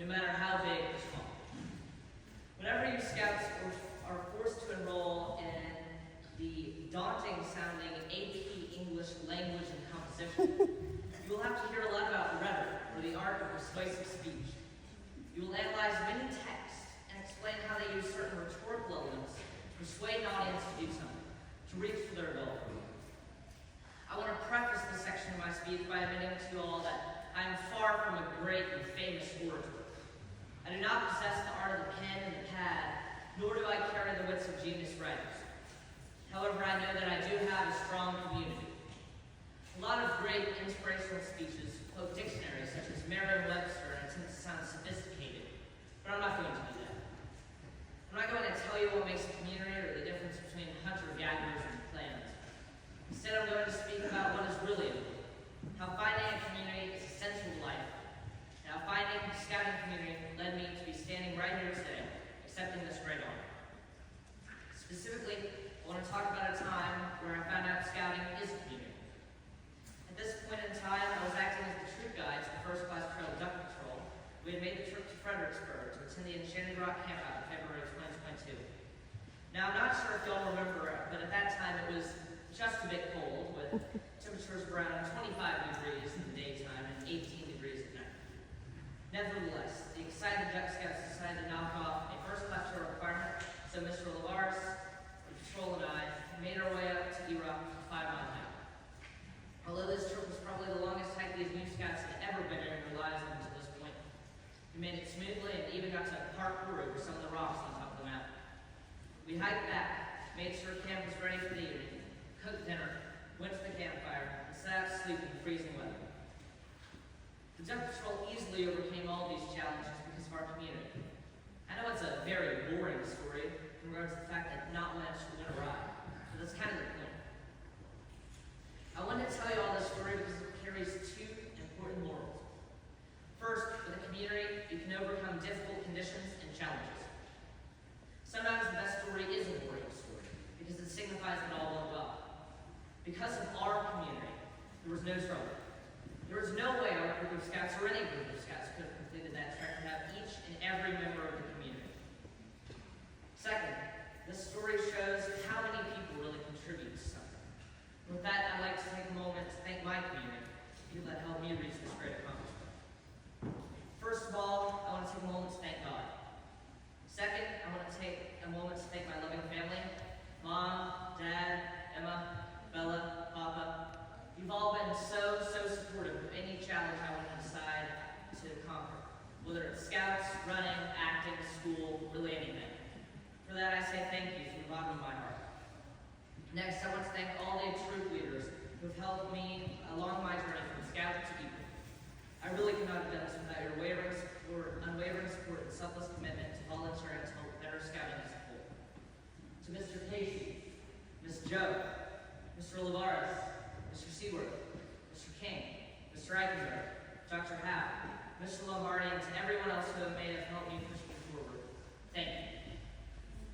no matter how big or small. Whenever you scouts are forced to enroll in the daunting-sounding AP English language and composition, you will have to hear a lot about rhetoric, or the art of persuasive speech. You will analyze many texts and explain how they use certain rhetorical elements to persuade an audience to do something, to reach for their goal. I want to preface this section of my speech by admitting to you all that I am far from a great and famous orator. I do not possess the art of the pen and the pad, nor do I carry the wits of genius writers. However, I know that I do have a strong community. A lot of great inspirational speeches quote dictionaries such as Merriam-Webster and attempt to sound sophisticated, but I'm not going to do that. I'm not going to tell you what makes a community or the difference between hunter-gatherers and clans. Instead, I'm going to speak about what is really important, how finding a community is essential to life, and how finding a scouting community led me to be standing right here today, accepting this great honor. Specifically, I want to talk about a time where I found out scouting is a community. At this point in time, I was acting as the troop guide to the First Class Trail Duck Patrol. We had made the trip to Fredericksburg to attend the Enchanted Rock Campout in February 2022. Now, I'm not sure if y'all remember, but at that time it was just a bit cold, with temperatures around 25 degrees in the daytime and 18 degrees at night. Nevertheless, the excited Duck Scouts decided to knock off a first-class trail requirement, so Mr. Lavares, the patrol, and I made our way up to E-Rock to 5 Mile High. Although this trip was probably the longest hike these new scouts had ever been in their lives up until this point, we made it smoothly and even got to parkour over some of the rocks on top of the mountain. We hiked back, made sure camp was ready for the evening, cooked dinner, went to the campfire, and sat out to sleep in the freezing weather. The Duck Patrol easily overcame all these challenges because of our community. I know it's a very boring story in regards to the fact that not much went awry, but that's kind of the point. I wanted to tell you all this story because it carries two important morals. First, with a community, you can overcome difficult conditions and challenges. Sometimes the best story is a boring story because it signifies that all went well. Because of our community, there was no trouble. There was no way our group of scouts or any group of scouts could have completed that trek without each and every member of the community. Second, this story shows how many people really contribute to something. With that, I'd like to take a moment to thank my community, people that helped me reach this great accomplishment. First of all, I want to take a moment to thank God. Second, I want to take a moment to thank my loving family, Mom, Dad, Emma, Bella, Papa. You've all been so supportive of any challenge I want to decide to conquer, whether it's scouts, running, acting, school, really anything. For that, I say thank you from the bottom of my heart. Next, I want to thank all the troop leaders who have helped me along my journey from scout to eagle. I really could not have done this without your unwavering support and selfless commitment to volunteering to help better scouting as a whole. To Mr. Casey, Ms. Joe, Mr. Lavares, Mr. Seaworth, Mr. King, Mr. Eichenberg, Dr. Howe, Mr. Lombardi, and to everyone else who may have helped me push me forward, thank you.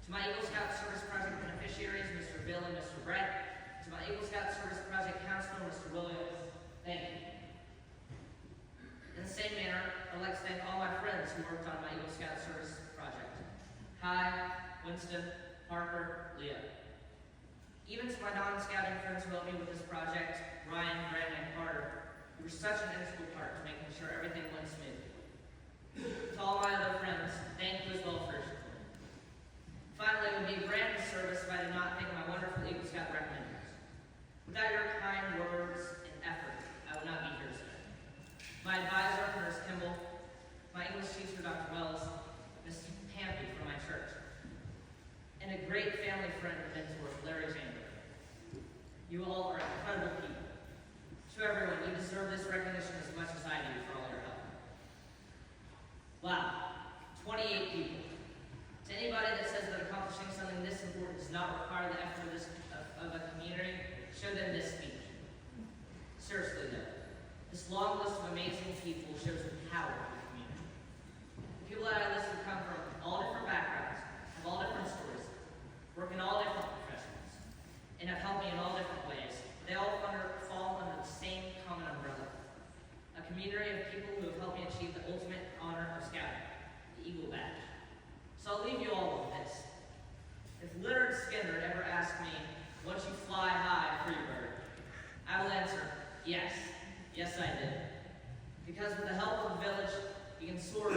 To my Eagle Scout Service Project beneficiaries, Mr. Bill and Mr. Brett, to my Eagle Scout Service Project counselor, Mr. Williams, thank you. In the same manner, I'd like to thank all my friends who worked on my Eagle Scout Service Project. Kai, Winston, Parker, Leah. Even to my non-scouting friends who helped me with this project, Ryan, Brandon, and Carter, you were such an integral part to making sure everything went smoothly. To all my other friends, thank you as well for your support. Finally, it would be a grand disservice if I did not thank my wonderful Eagle Scout recommenders. Without your kind words and effort, I would not be here today. My advisor, Nurse Kimball, my English teacher, Dr. Wells, Ms. Hampy from my church, and a great family friend and mentor, Larry Chamber. You all are incredible people. To everyone, you deserve this recognition as much as I do for all your help. Wow, 28 people. To anybody that says that accomplishing something this important does not require the effort of a community, show them this speech. Seriously though, this long list of amazing people shows the power of the community. The people that I listed come from all different backgrounds, have all different stories, work in all different professions, and have helped me in all different ways. They all fall under the same common umbrella. A community of people who have helped me achieve the ultimate honor of scouting. the Eagle badge. So I'll leave you all with this. If Leonard Skinner ever asked me, "Once you fly high, Freebird?" I will answer, yes. Yes, I did. Because with the help of the village, you can soar